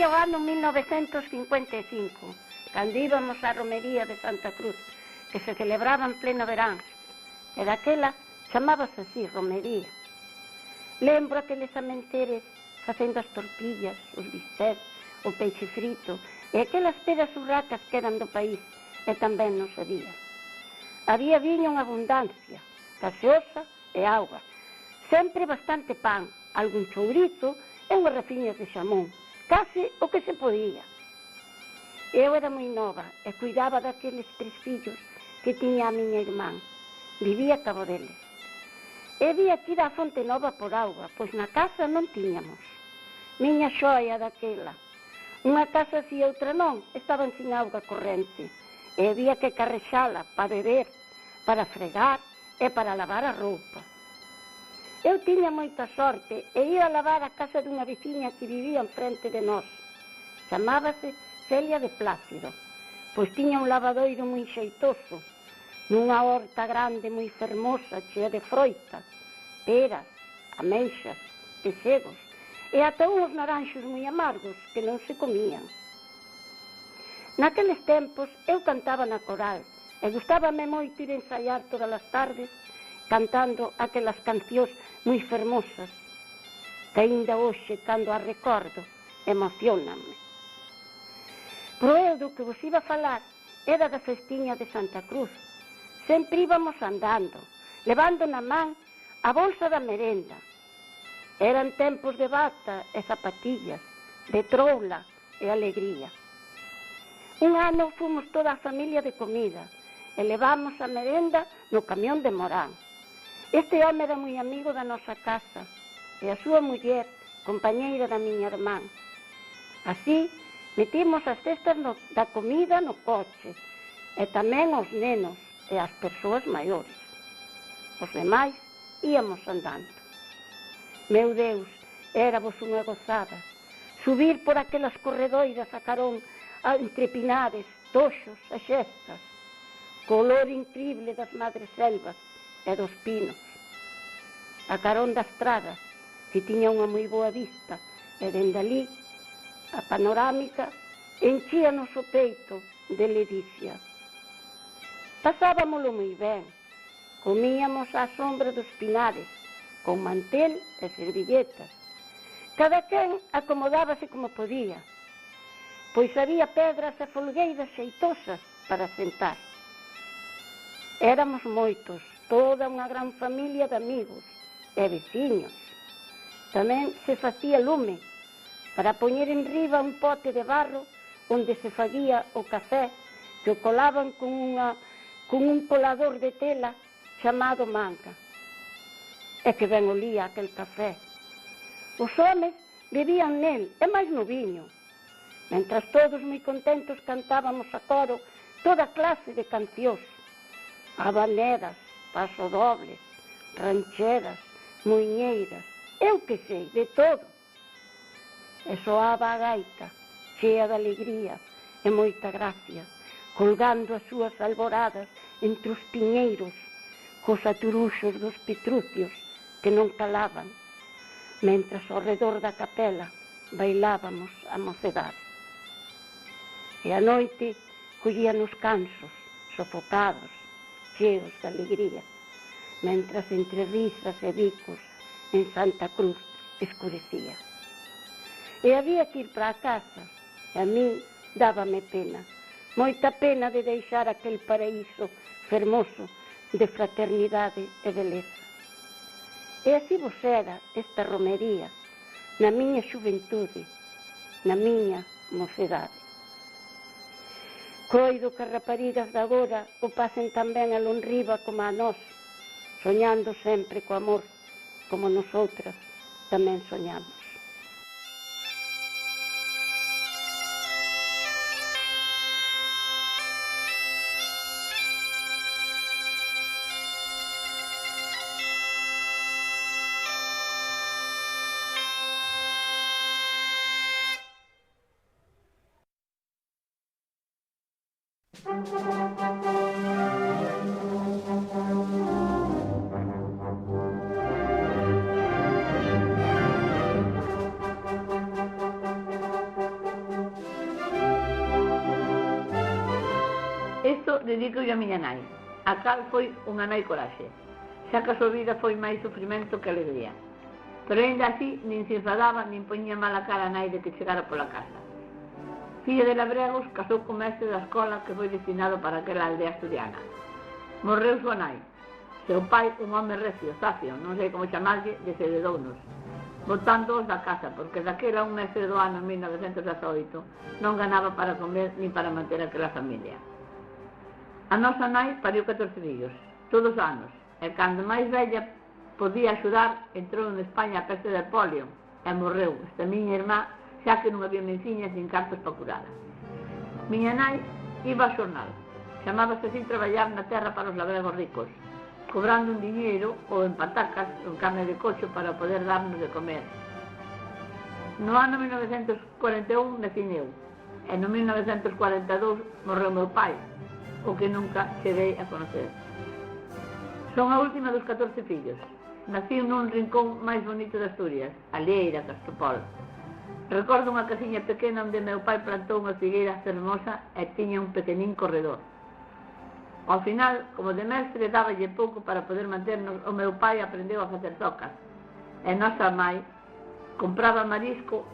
Sería o ano 1955, cando íbamos á romería de Santa Cruz, que se celebraba en pleno verán, e daquela chamábase así, romería. Lembro aqueles amenteres facendo as tortillas, os bistés, o peixe frito, e aquelas peras urracas que eran do país, e tamén non sabía. Había viño en abundancia, gaseosa e auga, sempre bastante pan, algún chourizo e unhas rafiñas de xamón, case o que se podía. Eu era moi nova e cuidaba daqueles 3 fillos que tiña a miña irmán. Vivía a cabo deles. E vi aquí da Fonte Nova por auga, pois na casa non tiñamos. Miña xoia daquela. Unha casa si outra non, estaban sin auga corrente. E había que carrexala para beber, para fregar e para lavar a roupa. Eu tiña moita sorte e ia a lavar a casa dunha veciña que vivía en frente de nós. Chamábase Celia de Plácido, pois tiña un lavadoiro moi xeitoso, nunha horta grande moi fermosa, chea de froita, peras, ameixas, pesegos, e ata uns naranxos moi amargos que non se comían. Naqueles tempos eu cantaba na coral e gustábame moito ir ensaiar todas as tardes cantando aquelas cancións moi fermosas que aínda hoxe, cando as recordo, emocionanme. Pero eu do que vos iba a falar era da festiña de Santa Cruz. Sempre íbamos andando, levando na man a bolsa da merenda. Eran tempos de bata e zapatillas, de troula e alegría. Un ano fomos toda a familia de comida e levamos a merenda no camión de Morán. Este home era moi amigo da nosa casa e a súa muller, compañeira da miña irmán. Así, metimos as cestas da comida no coche e tamén os nenos e as persoas maiores. Os demais íamos andando. Meu Deus, éramos unha gozada. Subir por aquelas corredoiras a carón entre pinares, toxos e xestas, co olor incrible das madres selvas e dos pinos. A carón da estrada, que tiña unha moi boa vista, e dende ali, a panorámica enchíanos o peito de ledicia. Pasábamolo moi ben, comíamos á sombra dos pinares, con mantel e servilletas. Cada quen acomodábase como podía, pois había pedras e folgueiras xeitosas para sentar. Éramos moitos, toda unha gran familia de amigos e veciños. Tamén se facía lume para poñer en riba un pote de barro onde se facía o café que o colaban con un colador de tela chamado manca. E que ben olía aquel café. Os homes bebían nel e máis no viño. Mentras todos moi contentos cantábamos a coro toda clase de cancións, habaneras, pasodobles, rancheras, muiñeiras, eu que sei, de todo. E soaba a gaita, chea de alegría e moita gracia, colgando as súas alboradas entre os piñeiros, cos aturuxos dos petrucios que non calaban, mentras ao redor da capela bailábamos a mocedade. E a noite collían os cansos, sofocados, cheos de alegría, mentras entre risas e bicos en Santa Cruz escurecía. E había que ir para a casa, e a mí dábame pena, moita pena de deixar aquel paraíso fermoso de fraternidade e beleza. E así vos era esta romería, na miña xuventude, na miña mocedade. Coido que as raparigas de agora o pasen tamén alón riba como a nós, soñando sempre co amor, como nosotras tamén soñamos. dedico a miña nai, a cal foi unha nai coraxe, xa que a súa vida foi máis sofrimento que alegría. Pero ainda así, nin se enfadaba, nin poñía mala cara a nai de que chegara pola casa. Filla de labregos, casou con mestre da escola que foi destinado para aquela aldea asturiana. Morreu súa nai. Seu pai, un home recio, zafio, non sei como chamarlle, desheredounos, botándoos da casa, porque daquela un mestre do ano 1918 non ganaba para comer nin para manter aquela familia. A nosa nai pariu 14 fillos, todos anos, e cando máis bella podía axudar, entrou en España a peste del polio e morreu esta miña irmá, xa que non había medicinas nin cartos para curala. Miña nai iba ao xornal, chamábase así traballar na terra para os labregos ricos, cobrando un diñeiro ou en patacas, un carne de cocho para poder darnos de comer. No ano 1941 nacín eu, e no 1942 morreu meu pai, o que nunca cheguei a conocer. Son a última dos 14 fillos. Nací nun rincón máis bonito de Asturias, a Lieira, Castropol. Recordo unha casiña pequena onde meu pai plantou unha figueira fermosa e tiña un pequenín corredor. Ao final, como de mestre, dáballe pouco para poder manternos, o meu pai aprendeu a facer tocas. E nosa mãe compraba marisco,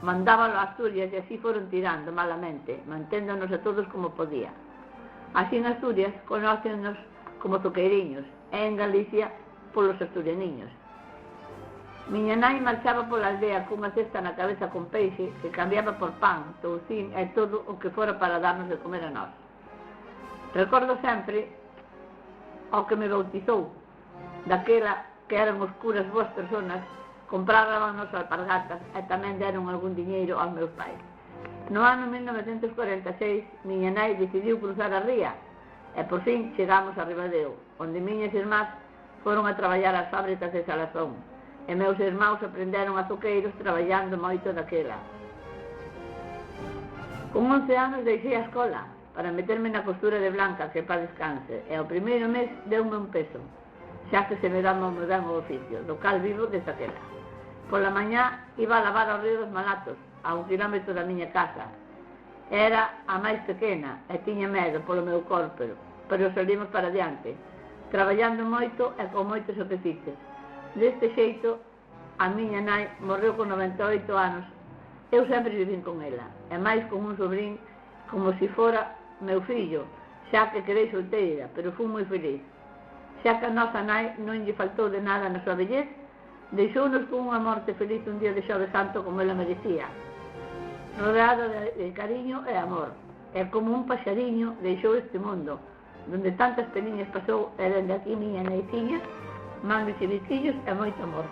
mandábalo a Asturias e así foron tirando malamente, manténdonos a todos como podía. Así en Asturias conócenos como zoqueiriños e en Galicia polos asturianiños. Miña nai marchaba pola aldea cunha cesta na cabeza con peixe que cambiaba por pan, toucín e todo o que fora para darnos de comer a nós. Recordo sempre ao que me bautizou, daquela que eran oscuras boas personas, comprábanos alpargatas e tamén deron algún diñeiro aos meus pais. No ano 1946, miña nai decidiu cruzar a ría e por fin chegamos a Ribadeo, onde miñas irmás foron a traballar ás fábricas de Salazón e meus irmáns aprenderon azuqueiros traballando moito daquela. Con 11 anos deixei a escola para meterme na costura de Blanca, que pa descanse, e ao primeiro mes deume un peso, xa que se me dá moi ben o oficio, do cal vivo desde aquela. Pola mañá iba a lavar ao río dos Malatos, a 1 kilómetro da miña casa. Era a máis pequena e tiña medo polo meu corpo, pero salimos para adiante, traballando moito e con moitos sacrificios. Deste xeito, a miña nai morreu con 98 anos. Eu sempre vivín con ela, e máis con un sobrín como se fora meu fillo, xa que quedei solteira, pero fui moi feliz. Xa que a nosa nai non lle faltou de nada na súa vellez, deixounos con unha morte feliz un día de Xoves Santo como ela merecía, rodeado de cariño e amor, e como un paxariño deixou este mundo, donde tantas peniñas pasou, e dende aquí miña naiciña, mando chiviquillos e moito amor.